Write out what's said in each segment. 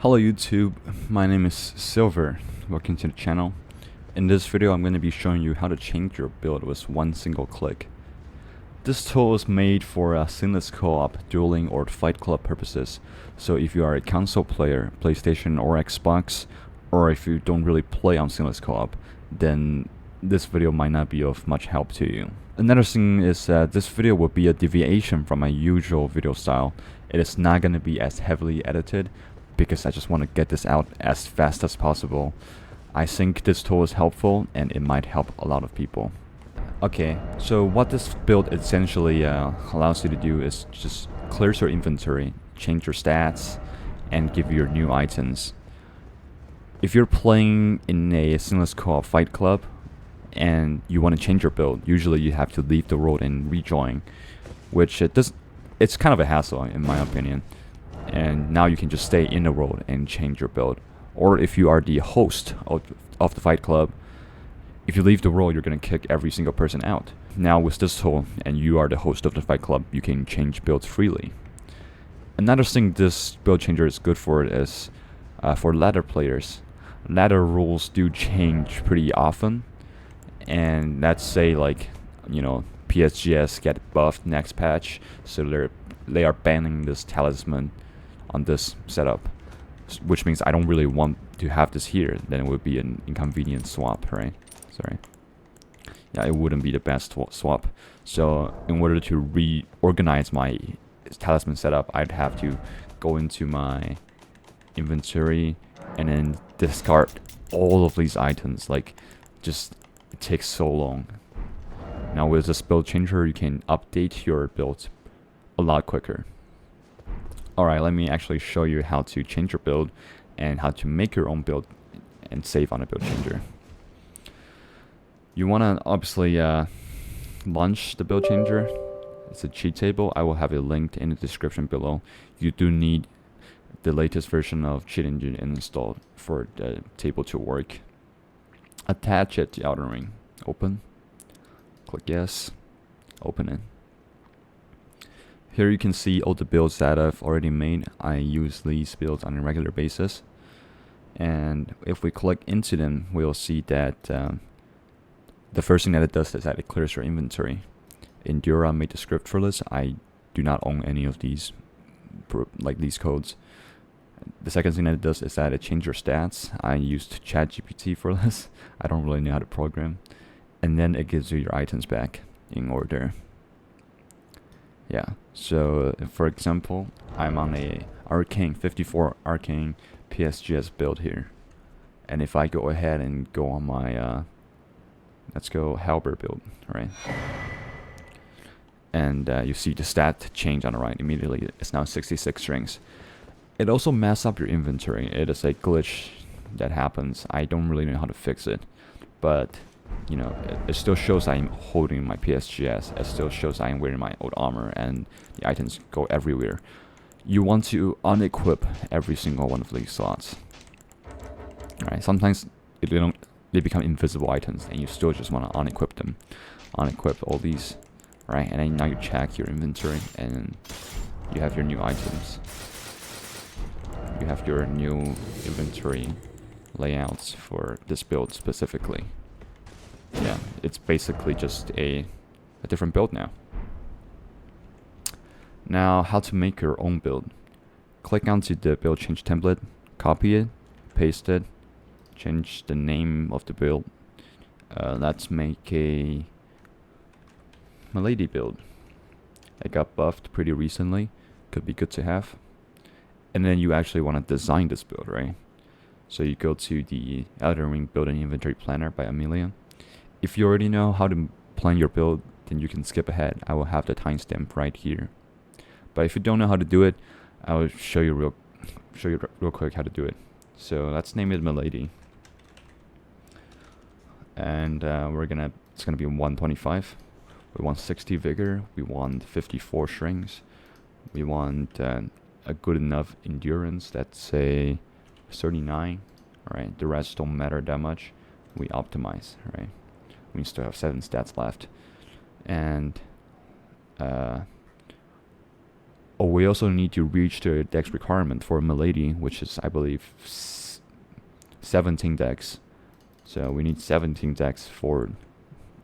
Hello YouTube, my name is Silver. Welcome to the channel. In this video I'm going to be showing you how to change your build with one single click. This tool is made for seamless co-op, dueling or fight club purposes. So if you are a console player, PlayStation or Xbox, or if you don't really play on seamless co-op, then this video might not be of much help to you. Another thing is that this video will be a deviation from my usual video style. It is not going to be as heavily edited, because I just want to get this out as fast as possible. I think this tool is helpful and it might help a lot of people. Okay, so what this build essentially allows you to do is just clear your inventory, change your stats, and give you your new items. If you're playing in a seamless co-op fight club and you want to change your build, usually you have to leave the world and rejoin, which it's kind of a hassle in my opinion. And now you can just stay in the world and change your build. Or if you are the host of the fight club, if you leave the world, you're going to kick every single person out. Now with this tool, and you are the host of the fight club, you can change builds freely. Another thing this build changer is good for is for ladder players. Ladder rules do change pretty often, and let's say, like, you know, PSGS get buffed next patch, so they are banning this talisman on this setup, which means I don't really want to have this here. Then it would be an inconvenient swap, right? Sorry. Yeah, it wouldn't be the best swap. So in order to reorganize my talisman setup, I'd have to go into my inventory and then discard all of these items. Like, just, it takes so long. Now with this build changer, you can update your build a lot quicker. Alright, let me actually show you how to change your build and how to make your own build and save on a build changer. You want to obviously launch the build changer. It's a cheat table. I will have it linked in the description below. You do need the latest version of Cheat Engine installed for the table to work. Attach it to Elden Ring. Open. Click yes. Open it. Here you can see all the builds that I've already made. I use these builds on a regular basis. And if we click into them, we'll see that the first thing that it does is that it clears your inventory. Endura made the script for this. I do not own any of these, like these codes. The second thing that it does is that it changes your stats. I used ChatGPT for this. I don't really know how to program. And then it gives you your items back in order. Yeah, so for example, I'm on a Arcane 54 Arcane PSGS build here. And if I go ahead and go on my, let's go Halberd build, right? And you see the stat change on the right immediately. It's now 66 strings. It also messes up your inventory. It is a glitch that happens. I don't really know how to fix it, but you know, it still shows I'm holding my PSGS. It still shows I'm wearing my old armor, and the items go everywhere. You want to unequip every single one of these slots. Alright, sometimes they become invisible items, and you still just want to unequip them. Unequip all these, right? And then now you check your inventory, and you have your new items. You have your new inventory layouts for this build specifically. Yeah, it's basically just a different build now. Now, how to make your own build. Click onto the build change template, copy it, paste it, change the name of the build. Let's make a Milady build. It got buffed pretty recently, could be good to have. And then you actually want to design this build, right? So you go to the Elden Ring Build and Inventory Planner by Amelia. If you already know how to plan your build, then you can skip ahead. I will have the timestamp right here. But if you don't know how to do it, I will show you real quick how to do it. So let's name it Milady. And it's gonna be 125. We want 60 vigor. We want 54 strings. We want a good enough endurance. That's say 39. All right. The rest don't matter that much. We optimize, right? We still have 7 stats left, and Oh, we also need to reach the dex requirement for Milady, which is, I believe, 17 dex. So we need 17 dex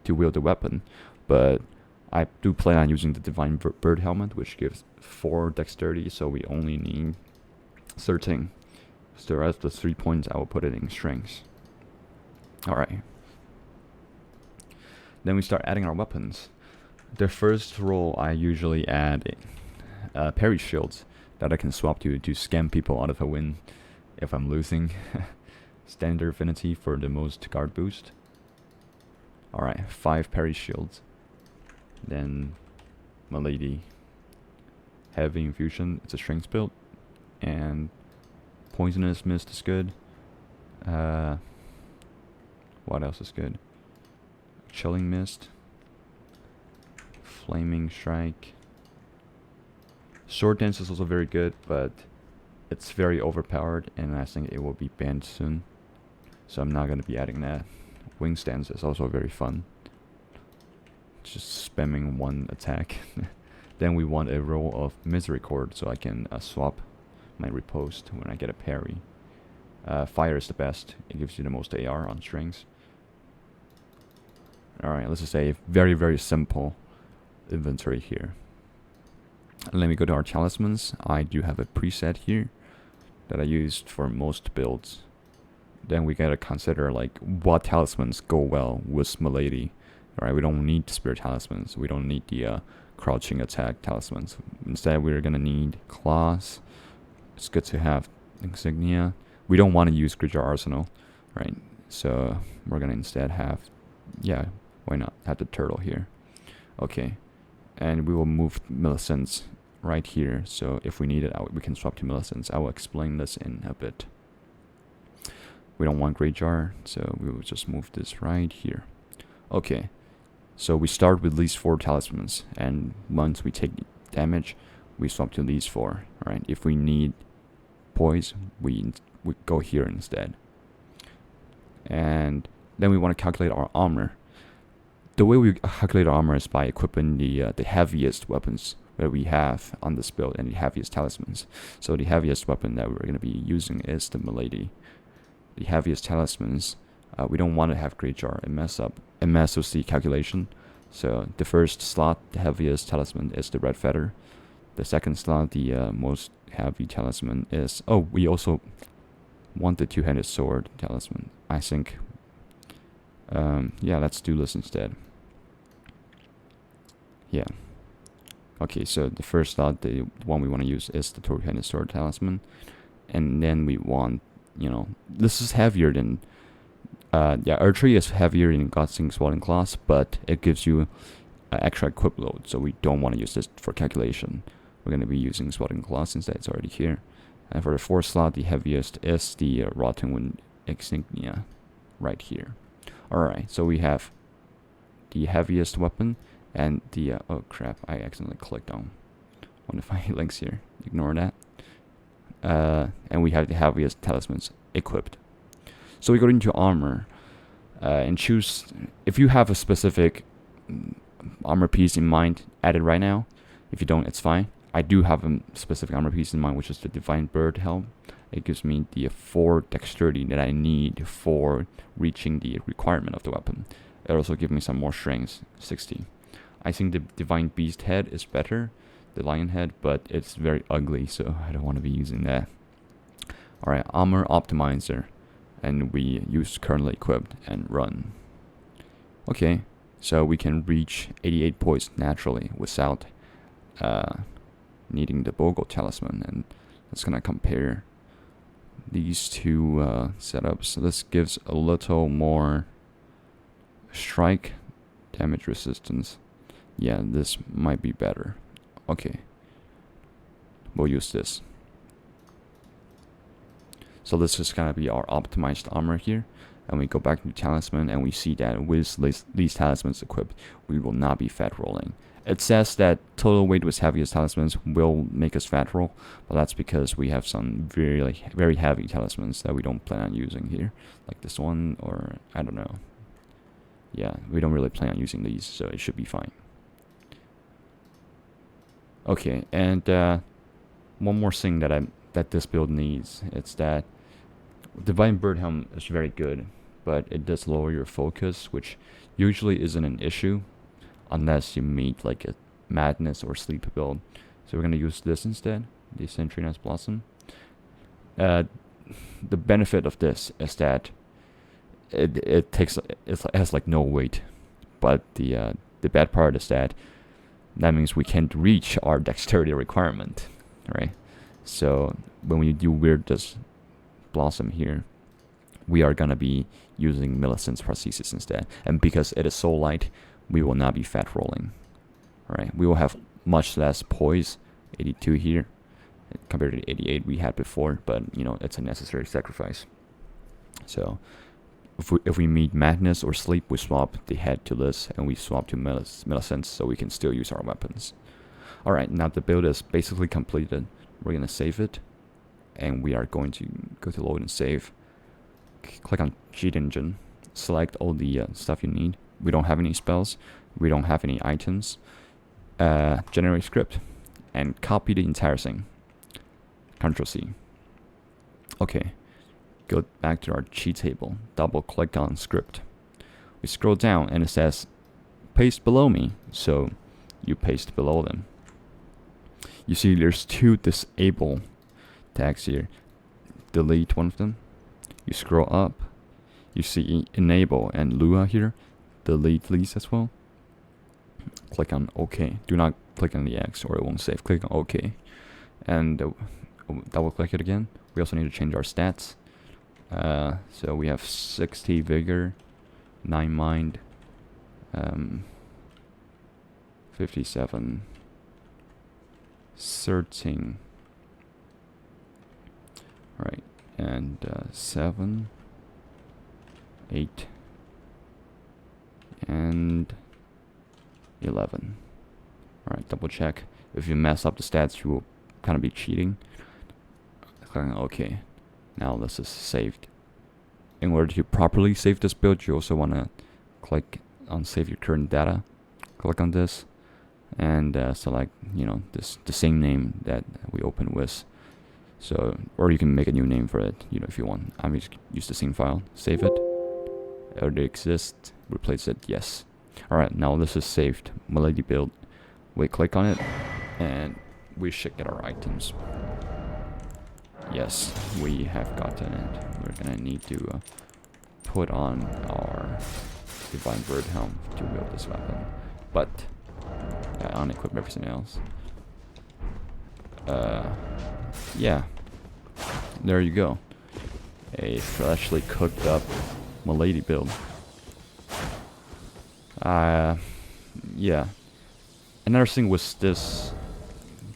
to wield the weapon. But I do plan on using the Divine Bird Helmet, which gives 4 dexterity, so we only need 13. So the rest of the 3 points, I will put it in strength. Alright. Then we start adding our weapons. The first roll, I usually add parry shields that I can swap to scam people out of a win if I'm losing. Standard affinity for the most guard boost. Alright, 5 parry shields. Then Milady. Heavy infusion, it's a strength build. And poisonous mist is good. What else is good? Chilling mist. Flaming strike. Sword dance is also very good, but it's very overpowered, and I think it will be banned soon. So I'm not going to be adding that. Wing stance is also very fun. Just spamming one attack. Then we want a roll of misericord, so I can swap my riposte when I get a parry. Fire is the best. It gives you the most AR on strings. Alright, let's just say very, very simple inventory here. Let me go to our talismans. I do have a preset here that I used for most builds. Then we gotta consider like what talismans go well with Milady. Alright, we don't need spirit talismans. We don't need the crouching attack talismans. Instead, we're gonna need claws. It's good to have insignia. We don't want to use Gridjar Arsenal, right? So we're gonna instead have, yeah, why not have the turtle here? Okay, and we will move Millicent's right here. So if we need it, we can swap to Millicent's. I will explain this in a bit. We don't want Gridjar, so we will just move this right here. Okay, so we start with these 4 talismans, and once we take damage, we swap to these 4. Right? If we need poise, we go here instead. And then we want to calculate our armor. The way we calculate our armor is by equipping the heaviest weapons that we have on this build and the heaviest talismans. So the heaviest weapon that we're going to be using is the Milady. The heaviest talismans, we don't want to have Gridjar. It messes with the calculation. So the first slot, the heaviest talisman is the Red Feather. The second slot, the most heavy talisman is... Oh, we also want the Two-Handed Sword talisman. I think... yeah, let's do this instead. Yeah. Okay, so the first slot, the one we want to use is the Two-Handed Sword talisman. And then we want... You know, this is heavier than... yeah, archery is heavier than Gutsing Swatting Claws, but it gives you extra equip load, so we don't want to use this for calculation. We're going to be using Swatting Claws instead, it's already here. And for the 4th slot, the heaviest is the Rotten Wind Insignia, right here. Alright, so we have the heaviest weapon, and the... oh crap, I accidentally clicked on one of my links here. Ignore that. And we have the heaviest talismans equipped. So we go into armor and choose, if you have a specific armor piece in mind, add it right now. If you don't, it's fine. I do have a specific armor piece in mind, which is the Divine Bird Helm. It gives me the 4 dexterity that I need for reaching the requirement of the weapon. It also gives me some more strength, 60. I think the Divine Beast Head is better, the Lion Head, but it's very ugly, so I don't want to be using that. Alright, Armor Optimizer. And we use currently equipped and run. Okay, so we can reach 88 points naturally without needing the Bogle Talisman. And let's gonna compare these two setups. So this gives a little more strike damage resistance. Yeah, this might be better. Okay, we'll use this. So this is gonna be our optimized armor here, and we go back to talisman, and we see that with these talismans equipped, we will not be fat rolling. It says that total weight with heaviest talismans will make us fat roll, but that's because we have some very heavy talismans that we don't plan on using here, like this one, or I don't know. Yeah, we don't really plan on using these, so it should be fine. Okay, and one more thing that this build needs is that Divine Bird Helm is very good, but it does lower your focus, which usually isn't an issue unless you meet like a Madness or Sleep build. So we're gonna use this instead, the Century Nice Blossom. The benefit of this is that it has like no weight, but the bad part is that means we can't reach our dexterity requirement, right? So when we do Weird this Blossom here, we are gonna be using Millicent's prosthesis instead, and because it is so light, we will not be fat rolling. All right, we will have much less poise, 82 here, compared to the 88 we had before, but you know, it's a necessary sacrifice. So if we meet Madness or Sleep, we swap the head to this, and we swap to Millicent, so we can still use our weapons. Alright, now the build is basically completed. We're gonna save it, and we are going to go to load and save. Click on Cheat Engine, select all the stuff you need. We don't have any spells, we don't have any items. Generate script, and copy the entire thing. Ctrl C. Okay, go back to our cheat table, double click on script. We scroll down and it says paste below me, so you paste below them. You see there's two disable tags here. Delete one of them. You scroll up, you see enable and Lua here. Delete these as well. Click on OK. Do not click on the X or it won't save. Click on OK. And double click it again. We also need to change our stats. So we have 60 vigor, 9 mind, 57, 13. Alright, and 7, 8, and 11. Alright, double check. If you mess up the stats, you will kind of be cheating. Click on OK. Now this is saved. In order to properly save this build, you also want to click on Save Your Current Data. Click on this and select, you know, the same name that we opened with. So, or you can make a new name for it, you know, if you want. I'm just use the same file. Save it. Already exists. Replace it. Yes. All right. Now this is saved. Milady build. We click on it, and we should get our items. Yes, we have gotten it. We're gonna need to put on our Divine Bird Helm to wield this weapon, but unequip everything else. Yeah, there you go. A freshly cooked up Milady build. Yeah. Another thing with this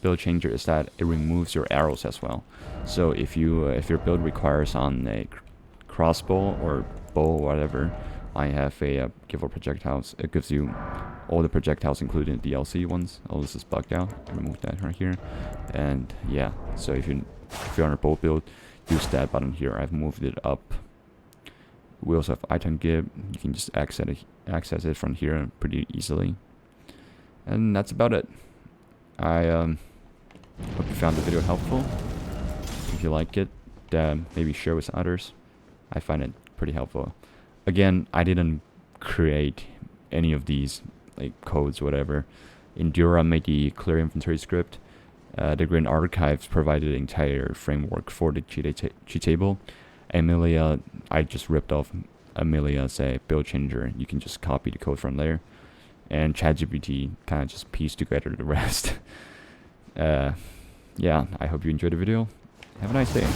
build changer is that it removes your arrows as well. So if your build requires on a crossbow or bow or whatever, I have a give all projectiles. It gives you all the projectiles, including the DLC ones. Oh, this is bugged out. Remove that right here. And yeah, so if you're on a bow build, use that button here. I've moved it up. We also have item gib. You can just access it from here pretty easily. And that's about it. I hope you found the video helpful. If you like it, maybe share with others. I find it pretty helpful. Again, I didn't create any of these like codes, whatever. Endura made the clear inventory script. The Green Archives provided the entire framework for the cheat table. Amelia, I just ripped off Amelia's build changer. You can just copy the code from there. And ChatGPT kind of just pieced together the rest. Yeah, I hope you enjoyed the video. Have a nice day.